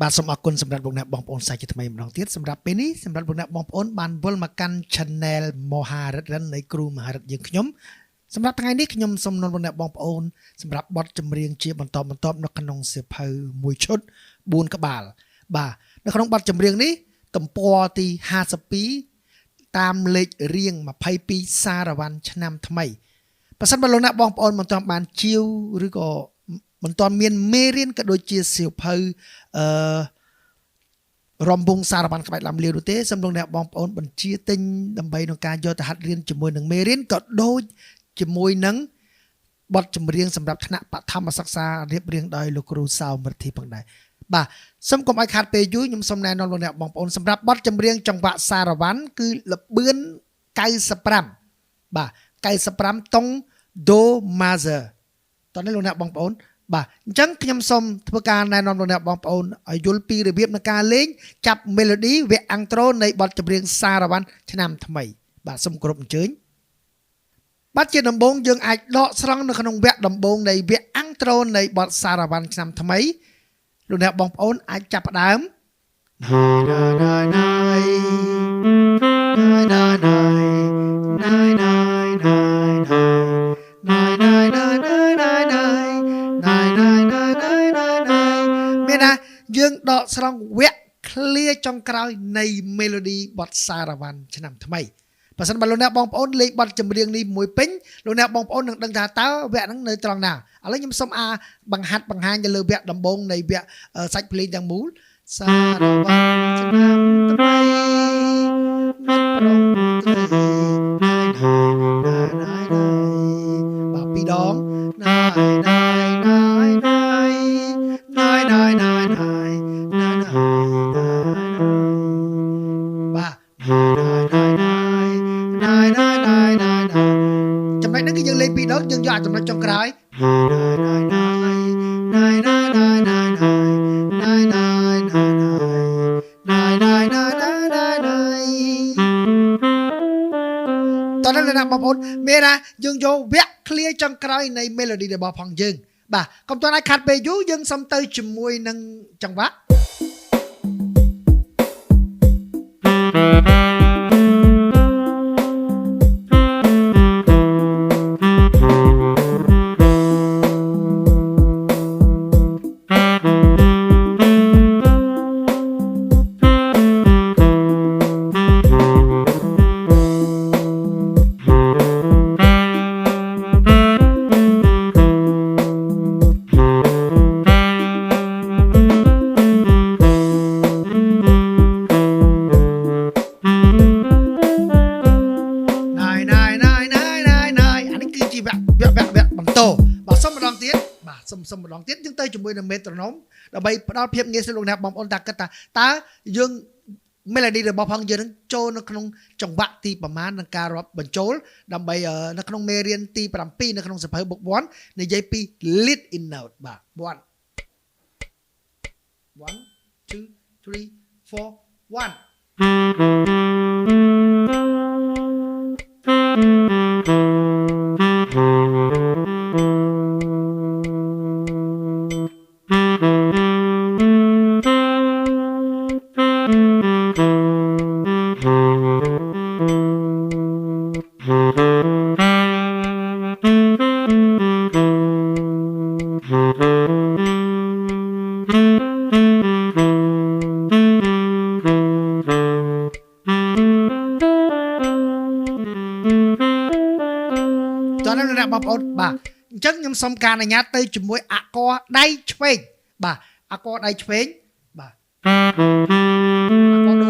បាទសូមអរគុណសម្រាប់លោកអ្នកបងប្អូនសាជាថ្មីម្ដងទៀតសម្រាប់ពេលនេះសម្រាប់លោកអ្នកបងប្អូនបានវិលមកកាន់ Channel Moharith Rin នៃគ្រូមហារិទ្ធយើងខ្ញុំសម្រាប់ថ្ងៃនេះខ្ញុំសូមនាំលោកអ្នកបងប្អូនសម្រាប់បទចម្រៀងជាបន្តបន្ទាប់នៅក្នុងសៀវភៅមួយឈុត4ក្បាលបាទនៅក្នុងបទចម្រៀងនេះទំព័រទី52តាមលេខរៀង22សារវ័នឆ្នាំថ្មីបើសិនបើលោកអ្នកបងប្អូនមិនទាន់បានជាវឬក៏មិនទាន់មានមេរៀនក៏ដូចជាសៀវភៅរំវងសារវ័នក្បាច់ឡាំលាវនោះទេសូមលោកអ្នកបងប្អូនបញ្ជាទិញដើម្បីក្នុងការយកទៅហាត់រៀនជាមួយនឹងមេរៀនក៏ដូចជាមួយនឹងបទចម្រៀងសម្រាប់ថ្នាក់បឋមសិក្សារៀបរៀងដោយលោកគ្រូសោមរិទ្ធីផងដែរបាទសូមកុំឲ្យខាតពេលយូរខ្ញុំសូមណែនាំលោកអ្នកបងប្អូនសម្រាប់បទចម្រៀងចង្វាក់សារវ័នគឺលបឿន95បាទ95តុង Do Major តោះនេះលោកអ្នកបងប្អូនបាទអញ្ចឹងខ្ញុំសូមធ្វើការណែនាំលោកអ្នកបងប្អូនឲ្យយល់ពីរបៀបនៃការលេងចាប់ melody វគ្គ intro នៃបទចម្រៀងសារវ័នឆ្នាំថ្មីបាទសូមគោរពអញ្ជើញបាទជាដំបូងយើងអាចដកស្រង់នៅក្នុងវគ្គដំបូងនៃវគ្គ intro នៃបទសារវ័នឆ្នាំថ្មីលោកអ្នកបងប្អូនអាចចាប់ផ្ដើមយើងដកស្រង់វគ្គ clear ចុងក្រោយនៃ melody បទសារវ័នឆ្នាំថ្មីបើសិនបើលោកអ្នកបងប្អូនលេងបទចម្រៀងនេះមួយពេញលោកអ្នកបងប្អូននឹងដឹងថាតើវគ្គហ្នឹងនៅត្រង់ណាឥឡូវខ្ញុំសូមបង្ហាញទៅលើវគ្គដំបូងនៃវគ្គសាច់ភ្លេងទាំងមូលសារវ័នឆ្នាំថ្មីមិត្តប្រុងបាទពីរដងចំណុចហ្នឹងគឺយើងលេងពីរដងយើងយកចំណុចចុងក្រោយតោះលោកអ្នកបងប្អូនមានណាយើងយកវគ្គ clear ចុងក្រោយនៃ melody របស់ផងយើងបាទកុំទាន់ឲ្យខាត់ពេលយូរយើងសុំទៅជាមួយនឹងចង្វាក់សុំម្ដងទៀតយើងទៅជាមួយនឹង metronome ដើម្បីផ្ដល់ភាពងាយស្រួលលោកអ្នកបងប្អូនតាគិតថាតើយើង melody របស់ផងយើងនឹងចូលនៅក្នុងចង្វាក់ទីប្រមាណនឹងការរាប់បញ្ចូលដើម្បីនៅក្នុងមេរៀនទី7នៅក្នុងសៀវភៅ book 1និយាយពី lead in note បាទ1 2 3 4 1បងប្អូនបាទអញ្ចឹងខ្ញុំសូមការអនុញ្ញាតទៅជាមួយអាក័រដៃឆ្វេងបាទអាក័រដៃឆ្វេងបាទអាក័រដូ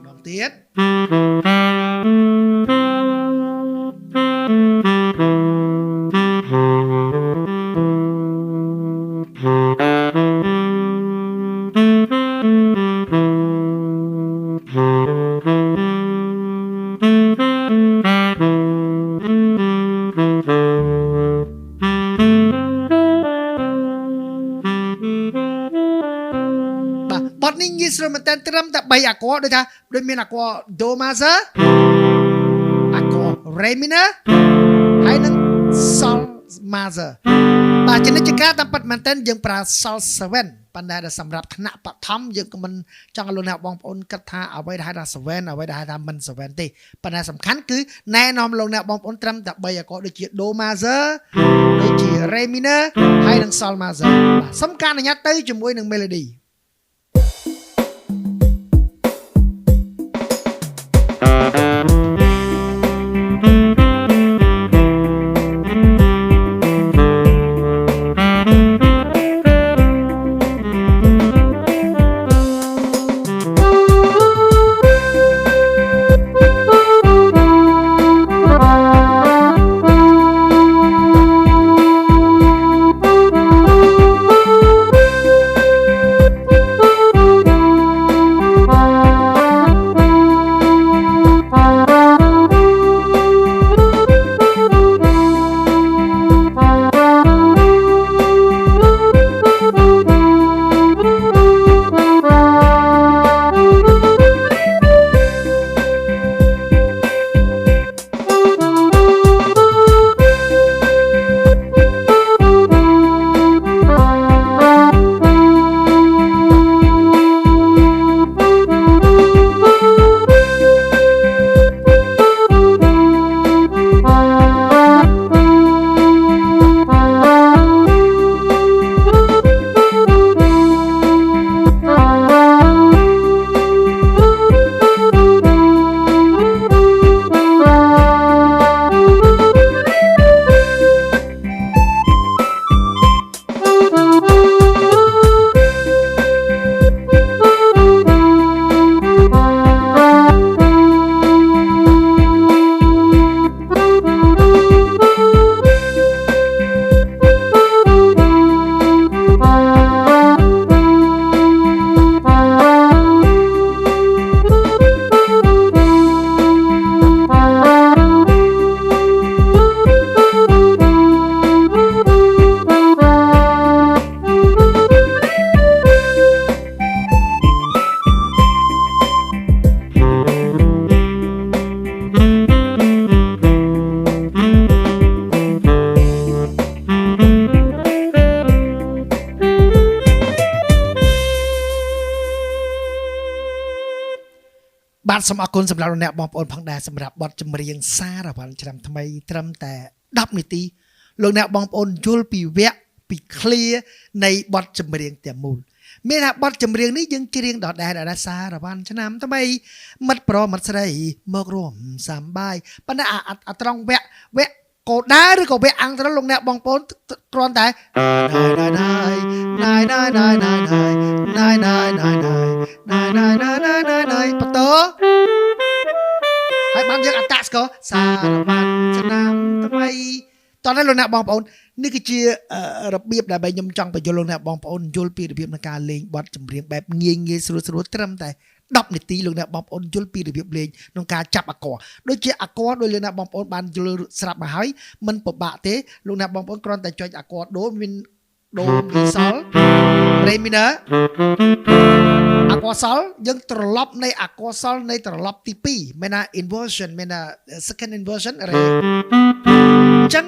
បងទៀតបទនេះងាយស្រួលមែនតើត្រឹមតែ3អាក័រដូចថាដូចមានអាក័រ Do Major អាក័រ re minor ហើយនឹង sol major បាទចំណុចការតាមពិតមែនតើយើងប្រើ sol 7ប៉ុន្តែសម្រាប់ថ្នាក់បឋមយើងក៏មិនចង់ឲ្យលោកអ្នកបងប្អូនគិតថាអ្វីដែលហៅថា7អ្វីដែលហៅថាមិន7ទេប៉ុន្តែសំខាន់គឺណែនាំលោកអ្នកបងប្អូនត្រឹមតែ3អាកូដូចជា do major ដូចជា re minor ហើយនិង sol major បាទសូមការអនុញ្ញាតទៅជាមួយនឹង melodyបាទសូមអរគុណសម្រាប់អ្នកបងប្អូនផងដែរសម្រាប់បទចម្រៀងសារវ័នឆ្នាំថ្មីត្រឹមតែ10នាទីលោកអ្នកបងប្អូនយល់ពីវគ្គពី clear នៃបទចម្រៀងទាំងមូលមានថាបទចម្រៀងនេះយើងច្រៀងដដែលសារវ័នឆ្នាំថ្មីមិត្តប្រុសមិត្តស្រីមករួមសប្បាយប៉ុន្តែអាត្រង់វគ្គកោដាឬក៏វគ្គអង្គត្រលោកអ្នកបងប្អូនគ្រាន់តែបតោហើយបានយើងអត្តស្គាល់សារវ័នឆ្នាំថ្មីតោះនេះលោកអ្នកបងប្អូននេះគឺជារបៀបដែលខ្ញុំចង់បញ្យល់លោកអ្នកបងប្អូនយល់ពីរបៀបនៃការលេងបទចម្រៀងបែបងាយស្រួលត្រឹមតែ10នាទីលោកអ្នកបងប្អូនយល់ពីរបៀបលេងក្នុងការចាប់អាក័រដូចជាអាក័រដោយលោកអ្នកបងប្អូនបានយល់ស្រាប់មកហើយមិនពិបាកទេលោកអ្នកបងប្អូនគ្រាន់តែចុចអាក័រដូមានដូមីសលរេមីន័រអាក័រសលយើងត្រឡប់នៃអាក័រសលនៃត្រឡប់ទី2មានថា inversion មានថា second inversion រេអញ្ចឹង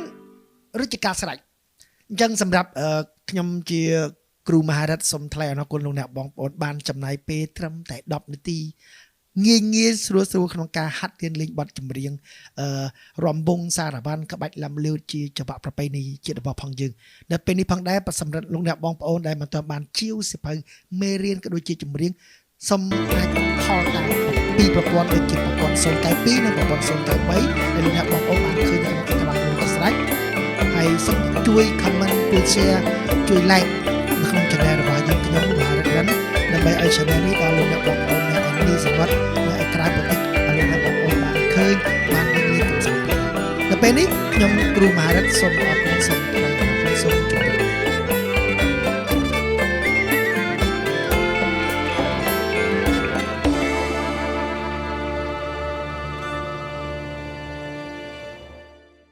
រាជការស្រេចអញ្ចឹងសម្រាប់ខ្ញុំជាគ្រូមហារិទ្ធសូមថ្លែងអរគុណលោកអ្នកបងប្អូនបានចំណាយពេលត្រឹមតែ10នាទីងាយស្រួលក្នុងការហាត់រៀនលេងបទចម្រៀងរំវង់សារវ័នក្បាច់ឡាំលឿនជាចង្វាក់ប្រពៃណីជាតិរបស់ផងយើងនៅពេលនេះផងដែរសម្រាប់លោកអ្នកបងប្អូនដែលមិនទាន់បានជាវសិភៅមេរៀនក៏ដូចជាចម្រៀងសូមអាចខលតាមពីប្រព័ន្ធដូចជាប្រព័ន្ធ092និងប្រព័ន្ធ093ដែលលោកអ្នកបងប្អូនបានឃើញនៅក្នុងកន្លងនោះស្រេចហើយសូមជួយ comment ជួយ share ជួយ like នៅក្នុង channel របស់យើងខ្ញុំMoharith Rinដើម្បីឲ្យ channel នេះដល់លោកអ្នកបងប្អូនអ្នកនេះសម្បត្តិនៅឯក្រៅប្រទេសឲ្យលោកអ្នកបងប្អូនបានឃើញបានរៀនកំសាន្តដល់ពេលនេះខ្ញុំគ្រូMoharithសូមអរគុណ